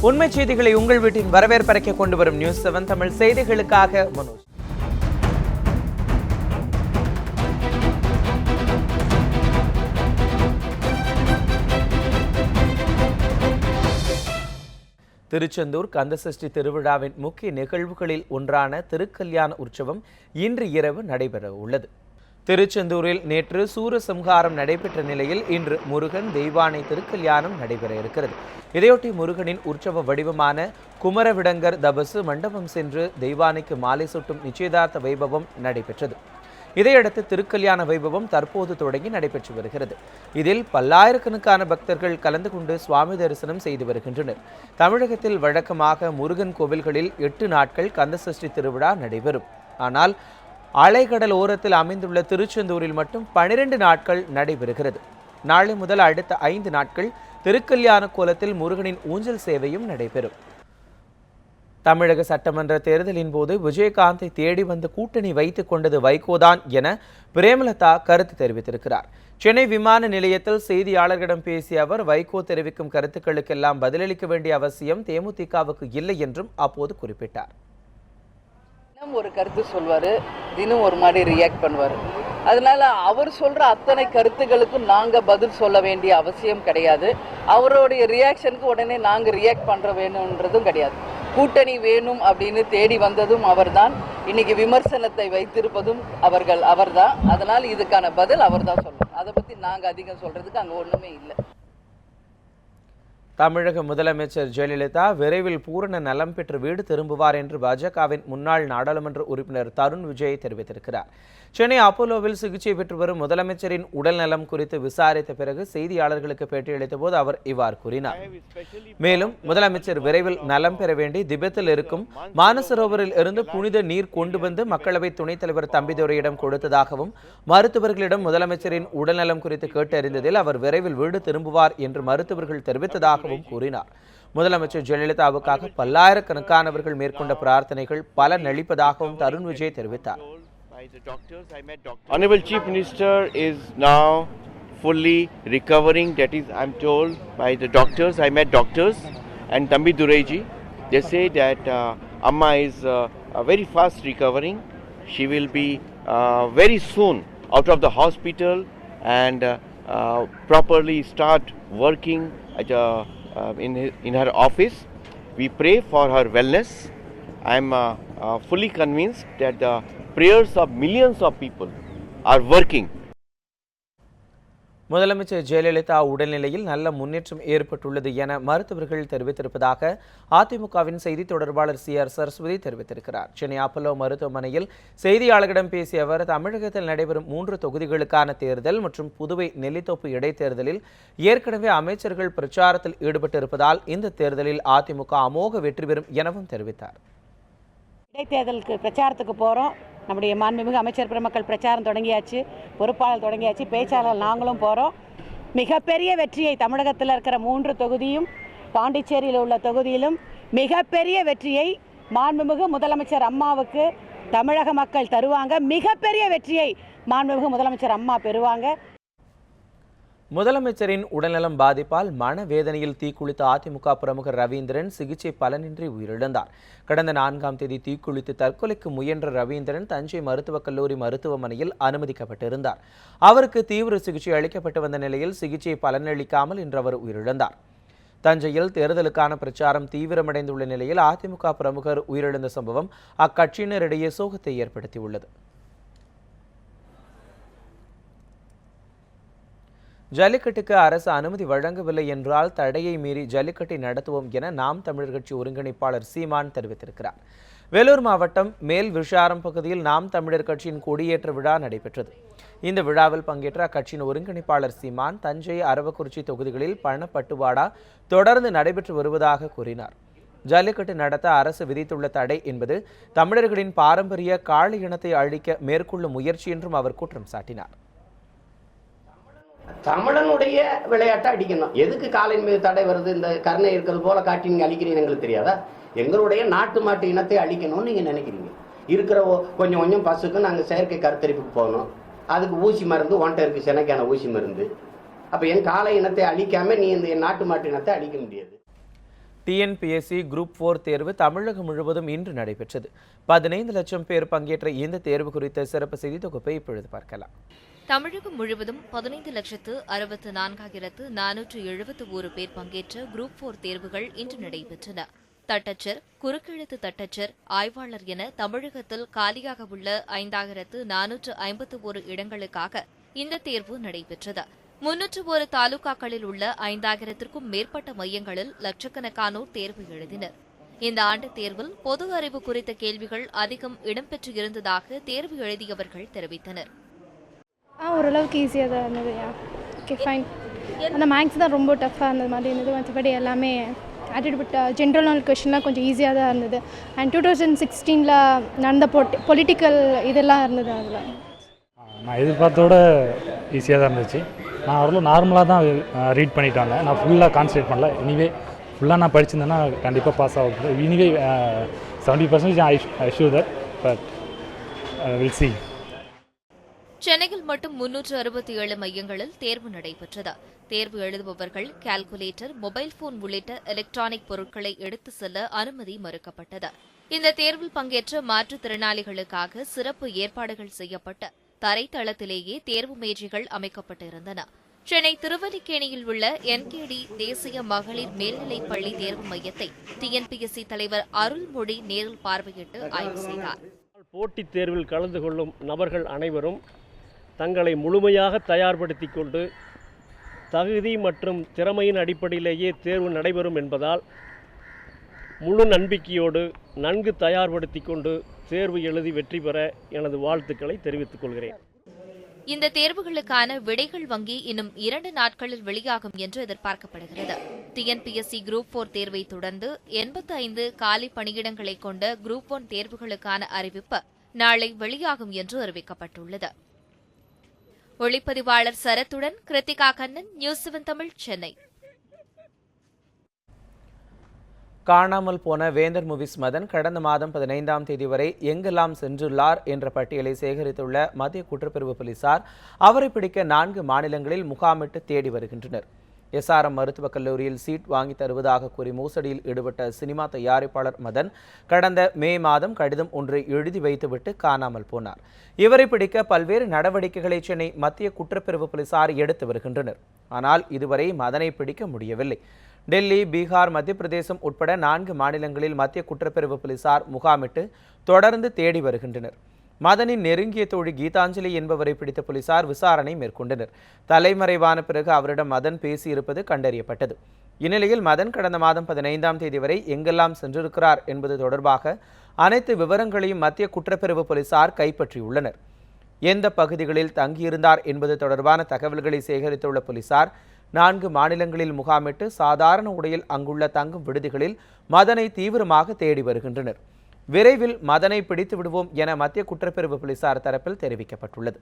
உண்மை செய்திகளை உங்கள் வீட்டின் வரவேற்பறைக்க கொண்டு வரும் நியூஸ் 7 தமிழ் செய்திகளுக்காக மனோஜ். திருச்செந்தூர் கந்தசஷ்டி திருவிழாவின் முக்கிய நிகழ்வுகளில் ஒன்றான திருக்கல்யாண உற்சவம் இன்று இரவு நடைபெற உள்ளது. திருச்செந்தூரில் நேற்று சூரசம்ஹாரம் நடைபெற்ற நிலையில் இன்று முருகன் தெய்வானை திருக்கல்யாணம் நடைபெற இருக்கிறது. இதையொட்டி முருகனின் உற்சவ வடிவமான குமரவிடங்கர் தபசு மண்டபம் சென்று தெய்வானைக்கு மாலை சுட்டும் நிச்சயதார்த்த வைபவம் நடைபெற்றது. இதையடுத்து திருக்கல்யாண வைபவம் தற்போது தொடங்கி நடைபெற்று வருகிறது. இதில் பல்லாயிரக்கணக்கான பக்தர்கள் கலந்து கொண்டு சுவாமி தரிசனம் செய்து வருகின்றனர். தமிழகத்தில் வழக்கமாக முருகன் கோவில்களில் 8 நாட்கள் கந்தசஷ்டி திருவிழா நடைபெறும். ஆனால் அலைக்கடல் ஓரத்தில் அமைந்துள்ள திருச்செந்தூரில் மட்டும் 12 நாட்கள் நடைபெறுகிறது. நாளை முதல் அடுத்த 5 நாட்கள் திருக்கல்யாண கோலத்தில் முருகனின் ஊஞ்சல் சேவையும் நடைபெறும். தமிழக சட்டமன்ற தேர்தலின் போது விஜயகாந்தை தேடி வந்து கூட்டணி வைத்துக் கொண்டது வைகோதான் என பிரேமலதா கருத்து தெரிவித்திருக்கிறார். சென்னை விமான நிலையத்தில் செய்தியாளர்களிடம் பேசிய அவர், வைகோ தெரிவிக்கும் கருத்துக்களுக்கெல்லாம் பதிலளிக்க வேண்டிய அவசியம் தேமுதிகவுக்கு இல்லை என்றும் அப்போது குறிப்பிட்டார். ஒரு கருத்து சொல்வாரு, தினம் ஒரு மாதிரி ரியாக்ட் பண்ணுவாரு. அதனால அவர் சொல்ற அத்தனை கருத்துகளுக்கும் நாங்க பதில் சொல்ல வேண்டிய அவசியம் கிடையாது. அவருடைய ரியாக்ஷனுக்கு உடனே நாங்க ரியாக்ட் பண்ற வேணும்ன்றதும் கிடையாது. கூட்டணி வேணும் அப்படின்னு தேடி வந்ததும் அவர்தான், இன்னைக்கு விமர்சனத்தை வைத்திருப்பதும் அவர்தான். அதனால இதுக்கான பதில் அவர்தான் சொல்லணும். அதை பத்தி நாங்க அதிகம் சொல்றதுக்கு அங்க ஒண்ணுமே இல்லை. தமிழக முதலமைச்சர் ஜெயலலிதா விரைவில் பூரண நலம் பெற்று வீடு திரும்புவார் என்று பாஜகவின் முன்னாள் நாடாளுமன்ற உறுப்பினர் தருண் விஜய் தெரிவித்திருக்கிறார். சென்னை அப்போலோவில் சிகிச்சை பெற்று வரும் முதலமைச்சரின் உடல் நலம் குறித்து விசாரித்த பிறகு செய்தியாளர்களுக்கு பேட்டியளித்த போது அவர் இவ்வாறு கூறினார். மேலும் முதலமைச்சர் விரைவில் நலம் பெற வேண்டி திபெத்தில் இருக்கும் மானசரோவரில் இருந்து புனித நீர் கொண்டு வந்து மக்களவை துணைத் தலைவர் தம்பிதுரையிடம் கொடுத்ததாகவும், மருத்துவர்களிடம் முதலமைச்சரின் உடல்நலம் குறித்து கேட்டறிந்ததில் அவர் விரைவில் வீடு திரும்புவார் என்று மருத்துவர்கள் தெரிவித்ததாகவும் கூறினார். முதலமைச்சர் ஜெயலலிதாவுக்காக பல்லாயிரக்கணக்கானவர்கள் மேற்கொண்ட பிரார்த்தனைகள் பலன் அளிப்பதாகவும் தருண் விஜய் தெரிவித்தார். Honorable Chief Minister is now fully recovering. That is, I'm told by the doctors. I met doctors and Thambi Dureji. They say that Amma is very fast recovering. She will be very soon out of the hospital and properly start working at in her office. We pray for her wellness. I'm fully convinced that the prayers of millions of people are working. முதலமைச்சர் ஜெயலலிதா உடல்நிலையில் நல்ல முன்னேற்றம் ஏற்பட்டுள்ளது என மருத்துவர்கள் தெரிவித்திருப்பதாக அதிமுகவின் செய்தி தொடர்பாளர் CR சரஸ்வதி தெரிவித்திருக்கிறார். சென்னை அப்போலோ மருத்துவமனையில் செய்தியாளர்களிடம் பேசிய அவர், தமிழகத்தில் நடைபெறும் 3 தொகுதிகளுக்கான தேர்தல் மற்றும் புதுவை நெல்லித்தோப்பு இடைத்தேர்தலில் ஏற்கனவே அமைச்சர்கள் பிரச்சாரத்தில் ஈடுபட்டிருப்பதால் இந்த தேர்தலில் அதிமுக அமோக வெற்றி பெறும் எனவும் தெரிவித்தார். இடைத்தேர்தலுக்கு பிரச்சாரத்துக்கு போகிறோம். நம்முடைய மாண்புமிகு அமைச்சர் பெருமக்கள் பிரச்சாரம் தொடங்கியாச்சு, பொறுப்பாளர் தொடங்கியாச்சு, பேச்சாளர் நாங்களும் போகிறோம். மிகப்பெரிய வெற்றியை தமிழகத்தில் இருக்கிற 3 தொகுதியும் பாண்டிச்சேரியில் உள்ள தொகுதியிலும் மிகப்பெரிய வெற்றியை மாண்புமிகு முதலமைச்சர் அம்மாவுக்கு தமிழக மக்கள் தருவாங்க. மிகப்பெரிய வெற்றியை மாண்புமிகு முதலமைச்சர் அம்மா பெறுவாங்க. முதலமைச்சரின் உடல்நலம் பாதிப்பால் மனவேதனையில் தீக்குளித்த அதிமுக பிரமுகர் ரவீந்திரன் சிகிச்சை பலனின்றி உயிரிழந்தார். கடந்த 4ஆம் தேதி தீக்குளித்து தற்கொலைக்கு முயன்ற ரவீந்திரன் தஞ்சை மருத்துவக் கல்லூரி மருத்துவமனையில் அனுமதிக்கப்பட்டிருந்தார். அவருக்கு தீவிர சிகிச்சை அளிக்கப்பட்டு வந்த நிலையில் சிகிச்சை பலனளிக்காமல் இன்று அவர் உயிரிழந்தார். தஞ்சையில் தேர்தலுக்கான பிரச்சாரம் தீவிரமடைந்துள்ள நிலையில் அதிமுக பிரமுகர் உயிரிழந்த சம்பவம் அக்கட்சியினரிடையே சோகத்தை ஏற்படுத்தியுள்ளது. ஜல்லிக்கட்டுக்கு அரசு அனுமதி வழங்கவில்லை என்றால் தடையை மீறி ஜல்லிக்கட்டை நடத்துவோம் என நாம் தமிழர் கட்சி ஒருங்கிணைப்பாளர் சீமான் தெரிவித்திருக்கிறார். வேலூர் மாவட்டம் மேல் விஷாரம் பகுதியில் நாம் தமிழர் கட்சியின் கொடியேற்ற விழா நடைபெற்றது. இந்த விழாவில் பங்கேற்ற அக்கட்சியின் ஒருங்கிணைப்பாளர் சீமான், தஞ்சை, அரவக்குறிச்சி தொகுதிகளில் பணப்பட்டுவாடா தொடர்ந்து நடைபெற்று வருவதாக கூறினார். ஜல்லிக்கட்டு நடத்த அரசு விதித்துள்ள தடை என்பது தமிழர்களின் பாரம்பரிய காளை இனத்தை அழிக்க மேற்கொள்ளும் முயற்சி என்றும் அவர் குற்றம் சாட்டினார். தமிழனுடைய விளையாட்டை அடிக்கணும். எதுக்கு காலின் மீது தடை வருது? இந்த கருணை இருக்கிறது போல காட்டி நீங்க அழிக்கிறீங்க, எங்களுக்கு தெரியாதா? எங்களுடைய நாட்டு மாட்டு இனத்தை அழிக்கணும்னு நீங்க நினைக்கிறீங்க. இருக்கிற கொஞ்சம் கொஞ்சம் பசுக்கு நாங்கள் செயற்கை கருத்தரிப்புக்கு போகணும். அதுக்கு ஊசி மருந்து ஒன்றை இருக்கு, செனக்கான ஊசி மருந்து. அப்ப என் காலை இனத்தை அழிக்காம நீ இந்த நாட்டு மாட்டு இனத்தை அழிக்க முடியாது. டிஎன்பிஎஸ்சி குரூப் 4 தேர்வு தமிழகம் முழுவதும் இன்று நடைபெற்றது. 15 லட்சம் பேர் பங்கேற்ற இந்த தேர்வு குறித்த சிறப்பு செய்தி தொகுப்பை இப்பொழுது பார்க்கலாம். தமிழகம் முழுவதும் 15,64,471 பேர் பங்கேற்ற குரூப் 4 தேர்வுகள் இன்று நடைபெற்றன. தட்டச்சர், குறுக்கெழுத்து தட்டச்சர், ஆய்வாளர் என தமிழகத்தில் காலியாக உள்ள 5,451 இடங்களுக்காக இந்த தேர்வு நடைபெற்றது. 301 தாலுகாக்களில் உள்ள 5,000க்கும் மேற்பட்ட மையங்களில் லட்சக்கணக்கானோர் தேர்வு எழுதினர். இந்த ஆண்டு தேர்வில் பொது அறிவு குறித்த கேள்விகள் அதிகம் இடம்பெற்று இருந்ததாக தேர்வு எழுதியவர்கள் தெரிவித்தனர். ஓரளவுக்கு ஈஸியாக தான் இருந்தது. Okay fine. அந்த மேக்ஸ் தான் ரொம்ப டஃப்பாக இருந்தது மாதிரி இருந்தது. மற்றபடி எல்லாமே ஆட்டிடியூட் ஜென்ரல் நாலேஜ் கொஷின்லாம் கொஞ்சம் ஈஸியாக தான் இருந்தது. அண்ட் 2016 நடந்த பொலிட்டிக்கல் இதெல்லாம் இருந்தது. அதில் நான் எதிர்பார்த்தோட ஈஸியாக தான் இருந்துச்சு. நான் அவ்வளோ நார்மலாக தான் ரீட் பண்ணிட்டு வந்தேன். நான் ஃபுல்லாக கான்சன்ட்ரேட் பண்ணல. எனிவே ஃபுல்லாக நான் படிச்சிருந்தேன்னா கண்டிப்பாக பாஸ் ஆகும். Anyway 70% I shoe that, but will see. சென்னையில் மட்டும் 367 மையங்களில் தேர்வு நடைபெற்றது. தேர்வு எழுதுபவர்கள் கால்குலேட்டர், மொபைல் போன் உள்ளிட்ட எலக்ட்ரானிக் பொருட்களை எடுத்து செல்ல அனுமதி மறுக்கப்பட்டது. இந்த தேர்வில் பங்கேற்ற மாற்றுத்திறனாளிகளுக்காக சிறப்பு ஏற்பாடுகள் செய்யப்பட்ட தரைத்தளத்திலேயே தேர்வு மேஜைகள் அமைக்கப்பட்டிருந்தன. சென்னை திருவல்லிக்கேணியில் உள்ள என்கேடி தேசிய மகளிர் மேல்நிலைப் பள்ளி தேர்வு மையத்தை டிஎன்பிஎஸ்சி தலைவர் அருள்மொழி நேரில் பார்வையிட்டு ஆய்வு செய்தார். போட்டித் தேர்வில் கலந்து கொள்ளும் நபர்கள் அனைவரும் தங்களை முழுமையாக தயார்படுத்திக் கொண்டு தகுதி மற்றும் திறமையின் அடிப்படையிலேயே தேர்வு நடைபெறும் என்பதால் முழு நம்பிக்கையோடு நன்கு தயார்படுத்திக் கொண்டு தேர்வு எழுதி வெற்றி பெற எனது வாழ்த்துக்களை தெரிவித்துக் கொள்கிறேன். இந்த தேர்வுகளுக்கான விடைகள் வங்கி இன்னும் 2 நாட்களில் வெளியாகும் என்று எதிர்பார்க்கப்படுகிறது. டிஎன்பிஎஸ்சி குரூப் 4 தேர்வை தொடர்ந்து 85 காலி பணியிடங்களை கொண்ட குரூப் 1 தேர்வுகளுக்கான அறிவிப்பு நாளை வெளியாகும் என்று அறிவிக்கப்பட்டுள்ளது. ஒளிப்பதிவாளர் சரத்துடன் கிருத்திகா கண்ணன், நியூஸ் 7 தமிழ், சென்னை. காணாமல் போன வேந்தர் மூவிஸ் மதன் கடந்த மாதம் 15ஆம் தேதி வரை எங்கெல்லாம் சென்றுள்ளார் என்ற பட்டியலை சேகரித்துள்ள மத்திய குற்றப்பிரிவு போலீசார் அவரை பிடிக்க 4 மாநிலங்களில் முகாமிட்டு தேடி வருகின்றனர். எஸ்ஆர்எம் மருத்துவக் கல்லூரியில் சீட் வாங்கி தருவதாக கூறி மோசடியில் ஈடுபட்ட சினிமா தயாரிப்பாளர் மதன் கடந்த மே மாதம் கடிதம் ஒன்றை எழுதி வைத்துவிட்டு காணாமல் போனார். இவரை பிடிக்க பல்வேறு நடவடிக்கைகளை சென்னை மத்திய குற்றப்பிரிவு போலீசார் எடுத்து வருகின்றனர். ஆனால் இதுவரை மதனை பிடிக்க முடியவில்லை. டெல்லி, பீகார், மத்திய பிரதேசம் உட்பட 4 மாநிலங்களில் மத்திய குற்றப்பிரிவு போலீசார் முகாமிட்டு தொடர்ந்து தேடி வருகின்றனர். மதனின் நெருங்கிய தோழி கீதாஞ்சலி என்பவரை பிடித்த போலீசார் விசாரணை மேற்கொண்டனர். தலைமறைவான பிறகு அவரிடம் மதன் பேசியிருப்பது கண்டறியப்பட்டது. இந்நிலையில் மதன் கடந்த மாதம் 15ஆம் தேதி வரை எங்கெல்லாம் சென்றிருக்கிறார் என்பது தொடர்பாக அனைத்து விவரங்களையும் மத்திய குற்றப்பிரிவு போலீசார் கைப்பற்றியுள்ளனர். எந்த பகுதிகளில் தங்கியிருந்தார் என்பது தொடர்பான தகவல்களை சேகரித்துள்ள போலீசார் 4 மாநிலங்களில் முகாமிட்டு சாதாரண உடையில் அங்குள்ள தங்கும் விடுதிகளில் மதனை தீவிரமாக தேடி வருகின்றனர். விரைவில் மதனை பிடித்து விடுவோம் என மத்திய குற்றப்பிரிவு போலீசார் தரப்பில் தெரிவிக்கப்பட்டுள்ளது.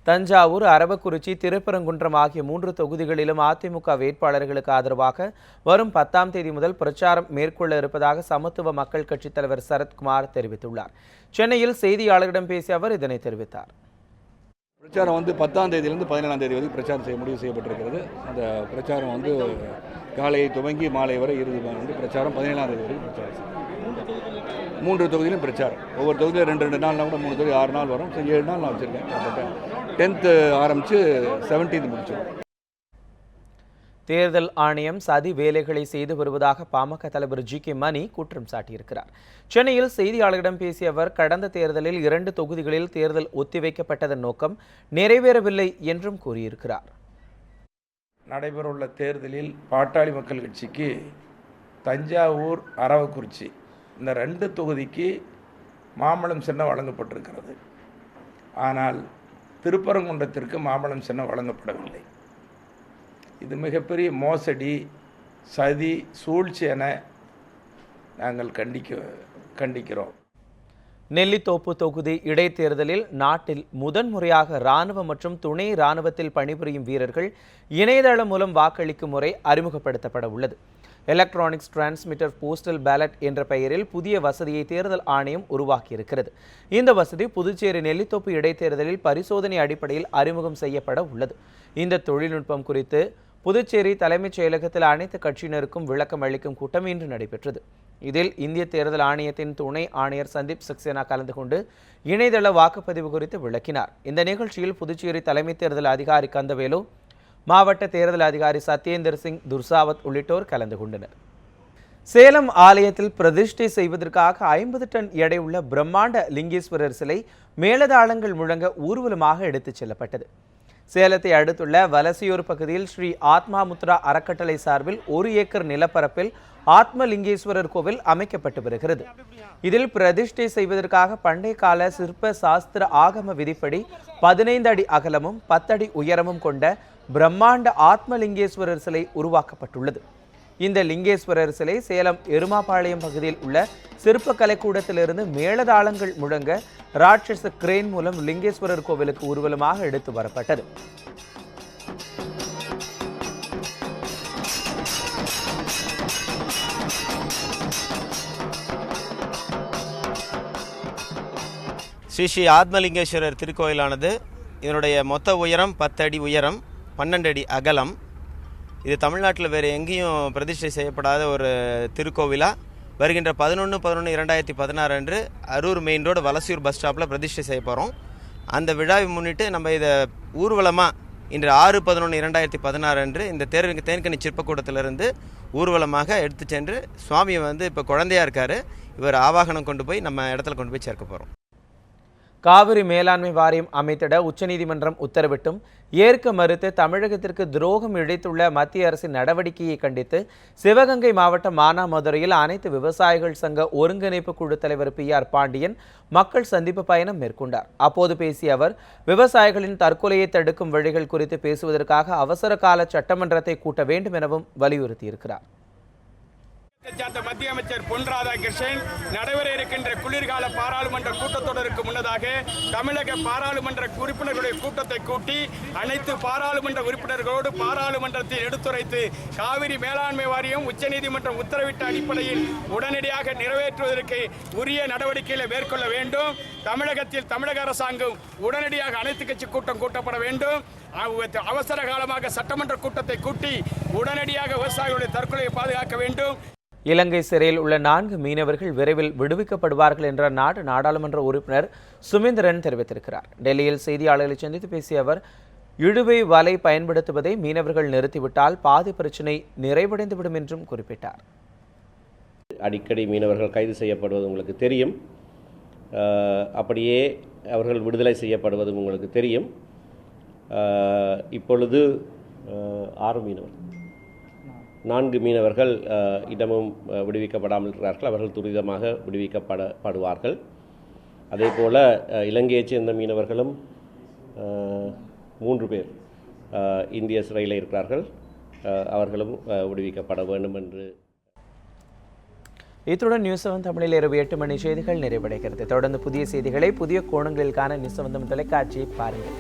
தஞ்சாவூர், அரவக்குறிச்சி, திருப்பரங்குன்றம் ஆகிய 3 தொகுதிகளிலும் அதிமுக வேட்பாளர்களுக்கு ஆதரவாக வரும் 10ஆம் தேதி முதல் பிரச்சாரம் மேற்கொள்ள இருப்பதாக சமத்துவ மக்கள் கட்சித் தலைவர் சரத்குமார் தெரிவித்துள்ளார். சென்னையில் செய்தியாளர்களிடம் பேசிய அவர் இதனை தெரிவித்தார். பிரச்சாரம் 10ஆம் தேதியிலிருந்து 17ஆம் தேதி வரை பிரச்சாரம் செய்ய முடிவு செய்யப்பட்டிருக்கிறது. அந்த பிரச்சாரம் காலை துவங்கி மாலை வரை இறுதி பிரச்சாரம் 17ஆம் தேதி வரைக்கும் பிரச்சாரம் 3 தொகுதியிலும் பிரச்சாரம். ஒவ்வொரு தொகுதியும் 2 நாள்னா கூட 3 தொகுதி 6 நாள் வரும். 7 நாள் நான் வச்சுருக்கேன். 10th ஆரம்பித்து 17th முடிச்சிடும். தேர்தல் ஆணையம் சதி வேலைகளை செய்து வருவதாக பாமக தலைவர் ஜி.கே. மணி குற்றம் சாட்டியிருக்கிறார். சென்னையில் செய்தியாளர்களிடம் பேசிய அவர் கடந்த தேர்தலில் 2 தொகுதிகளில் தேர்தல் ஒத்திவைக்கப்பட்டதன் நோக்கம் நிறைவேறவில்லை என்றும் கூறியிருக்கிறார். நடைபெறவுள்ள தேர்தலில் பாட்டாளி மக்கள் கட்சிக்கு தஞ்சாவூர், அரவக்குறிச்சி இந்த 2 தொகுதிக்கு மாம்பழம் சின்னம் வழங்கப்பட்டிருக்கிறது. ஆனால் திருப்பரங்குன்றத்திற்கு மாம்பழம் சின்னம் வழங்கப்படவில்லை. இது மிகப்பெரிய மோசடி, சதி, சூழ்ச்சி என நாங்கள் கண்டிக்கிறோம். நெல்லித்தோப்பு தொகுதி இடைத்தேர்தலில் நாட்டில் முதன்முறையாக இராணுவ மற்றும் துணை இராணுவத்தில் பணிபுரியும் வீரர்கள் இணையதளம் மூலம் வாக்களிக்கும் முறை அறிமுகப்படுத்தப்பட உள்ளது. எலக்ட்ரானிக்ஸ் டிரான்ஸ்மிட்டர் போஸ்டல் பேலட் என்ற பெயரில் புதிய வசதியை தேர்தல் ஆணையம் உருவாக்கியிருக்கிறது. இந்த வசதி புதுச்சேரி நெல்லித்தோப்பு இடைத்தேர்தலில் பரிசோதனை அடிப்படையில் அறிமுகம் செய்யப்பட உள்ளது. இந்த தொழில்நுட்பம் குறித்து புதுச்சேரி தலைமைச் செயலகத்தில் அனைத்து கட்சியினருக்கும் விளக்கம் அளிக்கும் கூட்டம் இன்று நடைபெற்றது. இதில் இந்திய தேர்தல் ஆணையத்தின் துணை ஆணையர் சந்தீப் சக்சேனா கலந்து கொண்டு இணையதள வாக்குப்பதிவு குறித்து விளக்கினார். இந்த நிகழ்ச்சியில் புதுச்சேரி தலைமை தேர்தல் அதிகாரி கந்தவேலு, மாவட்ட தேர்தல் அதிகாரி சத்யேந்தர் சிங் துர்சாவத் உள்ளிட்டோர் கலந்து கொண்டனர். சேலம் ஆலயத்தில் பிரதிஷ்டை செய்வதற்காக 50 டன் எடையுள்ள பிரம்மாண்ட லிங்கேஸ்வரர் சிலை மேளதாளங்கள் முழங்க ஊர்வலமாக எடுத்துச் செல்லப்பட்டது. சேலத்தை அடுத்துள்ள வலசியூர் பகுதியில் ஸ்ரீ ஆத்மாமுத்ரா அறக்கட்டளை சார்பில் 1 ஏக்கர் நிலப்பரப்பில் ஆத்மலிங்கேஸ்வரர் கோவில் அமைக்கப்பட்டு வருகிறது. இதில் பிரதிஷ்டை செய்வதற்காக பண்டைய கால சிற்ப சாஸ்திர ஆகம விதிப்படி 15 அடி அகலமும் 10 அடி உயரமும் கொண்ட பிரம்மாண்ட ஆத்மலிங்கேஸ்வரர் சிலை உருவாக்கப்பட்டுள்ளது. இந்த லிங்கேஸ்வரர் சிலை சேலம் எருமாபாளையம் பகுதியில் உள்ள சிற்ப கலைக்கூடத்திலிருந்து மேளதாளங்கள் முழங்க ராட்சச கிரேன் மூலம் லிங்கேஸ்வரர் கோவிலுக்கு ஊர்வலமாக எடுத்து வரப்பட்டது. ஸ்ரீ ஸ்ரீ ஆத்மலிங்கேஸ்வரர் திருக்கோயிலானது இதனுடைய மொத்த உயரம் 10 அடி உயரம், 12 அடி அகலம். இது தமிழ்நாட்டில் வேறு எங்கேயும் பிரதிஷ்டை செய்யப்படாத ஒரு திருக்கோவிலாக வருகின்ற 11/11/2016 அன்று அரூர் மெயின் ரோடு வலசியூர் பஸ் ஸ்டாப்பில் பிரதிஷ்டை செய்ய போகிறோம். அந்த விழாவை முன்னிட்டு நம்ம இதை ஊர்வலமாக இன்று 6/11/2016 அன்று இந்த தேன்கனி சிற்பக்கூடத்திலிருந்து ஊர்வலமாக எடுத்து சென்று சுவாமியை இப்போ குழந்தையாக இருக்கார், இவர் ஆவாகனம் கொண்டு போய் நம்ம இடத்துல கொண்டு போய் சேர்க்க போகிறோம். காவிரி மேலாண்மை வாரியம் அமைத்திட உச்சநீதிமன்றம் உத்தரவிட்டும் ஏற்க மறுத்து தமிழகத்திற்கு துரோகம் இழைத்துள்ள மத்திய அரசின் நடவடிக்கையை கண்டித்து சிவகங்கை மாவட்டம் மானாமதுரையில் அனைத்து விவசாயிகள் சங்க ஒருங்கிணைப்பு குழு தலைவர் PR பாண்டியன் மக்கள் சந்திப்பு பயணம் மேற்கொண்டார். அப்போது பேசிய அவர், விவசாயிகளின் தற்கொலையை தடுக்கும் வழிகள் குறித்து பேசுவதற்காக அவசர கால சட்டமன்றத்தை கூட்ட வேண்டும் எனவும் வலியுறுத்தியிருக்கிறார். சேர்ந்த மத்திய அமைச்சர் பொன் ராதாகிருஷ்ணன் நடைபெற இருக்கின்ற குளிர்கால பாராளுமன்ற கூட்டத்தொடருக்கு முன்னதாக தமிழக பாராளுமன்ற உறுப்பினர்களுடைய கூட்டத்தை கூட்டி அனைத்து பாராளுமன்ற உறுப்பினர்களோடு பாராளுமன்றத்தில் எடுத்துரைத்து காவிரி மேலாண்மை வாரியம் உச்சநீதிமன்றம் உத்தரவிட்ட அடிப்படையில் உடனடியாக நிறைவேற்றுவதற்கு உரிய நடவடிக்கைகளை மேற்கொள்ள வேண்டும். தமிழகத்தில் தமிழக அரசாங்கம் உடனடியாக அனைத்து கட்சி கூட்டம் கூட்டப்பட வேண்டும். அவசர காலமாக சட்டமன்ற கூட்டத்தை கூட்டி உடனடியாக விவசாயிகளுடைய தற்கொலையை பாதுகாக்க வேண்டும். இலங்கை சிறையில் உள்ள 4 மீனவர்கள் விரைவில் விடுவிக்கப்படுவார்கள் என்ற நாடாளுமன்ற உறுப்பினர் சுமேந்திரன் தெரிவித்திருக்கிறார். டெல்லியில் செய்தியாளர்களை சந்தித்து பேசிய அவர், இழுவை வலை பயன்படுத்துவதை மீனவர்கள் நிறுத்திவிட்டால் பாதி பிரச்சினை நிறைவடைந்துவிடும் என்றும் குறிப்பிட்டார். அடிக்கடி மீனவர்கள் கைது செய்யப்படுவது உங்களுக்கு தெரியும், அப்படியே அவர்கள் விடுதலை செய்யப்படுவதும் உங்களுக்கு தெரியும். இப்பொழுது 4 மீனவர்கள் இடமும் விடுவிக்கப்படாமல் இருக்கிறார்கள். அவர்கள் துரிதமாக விடுவிக்கப்படுவார்கள். அதே போல் இலங்கையைச் சேர்ந்த மீனவர்களும் 3 பேர் இந்திய சிறையில் இருக்கிறார்கள். அவர்களும் விடுவிக்கப்பட வேண்டும் என்று. இத்துடன் நியூஸ் 7 தமிழில் இரவு 8 மணி செய்திகள் நிறைவடைகிறது. தொடர்ந்து புதிய செய்திகளை புதிய கோணங்களில் காண நியூஸ் 7 தொலைக்காட்சியை பாருங்கள்.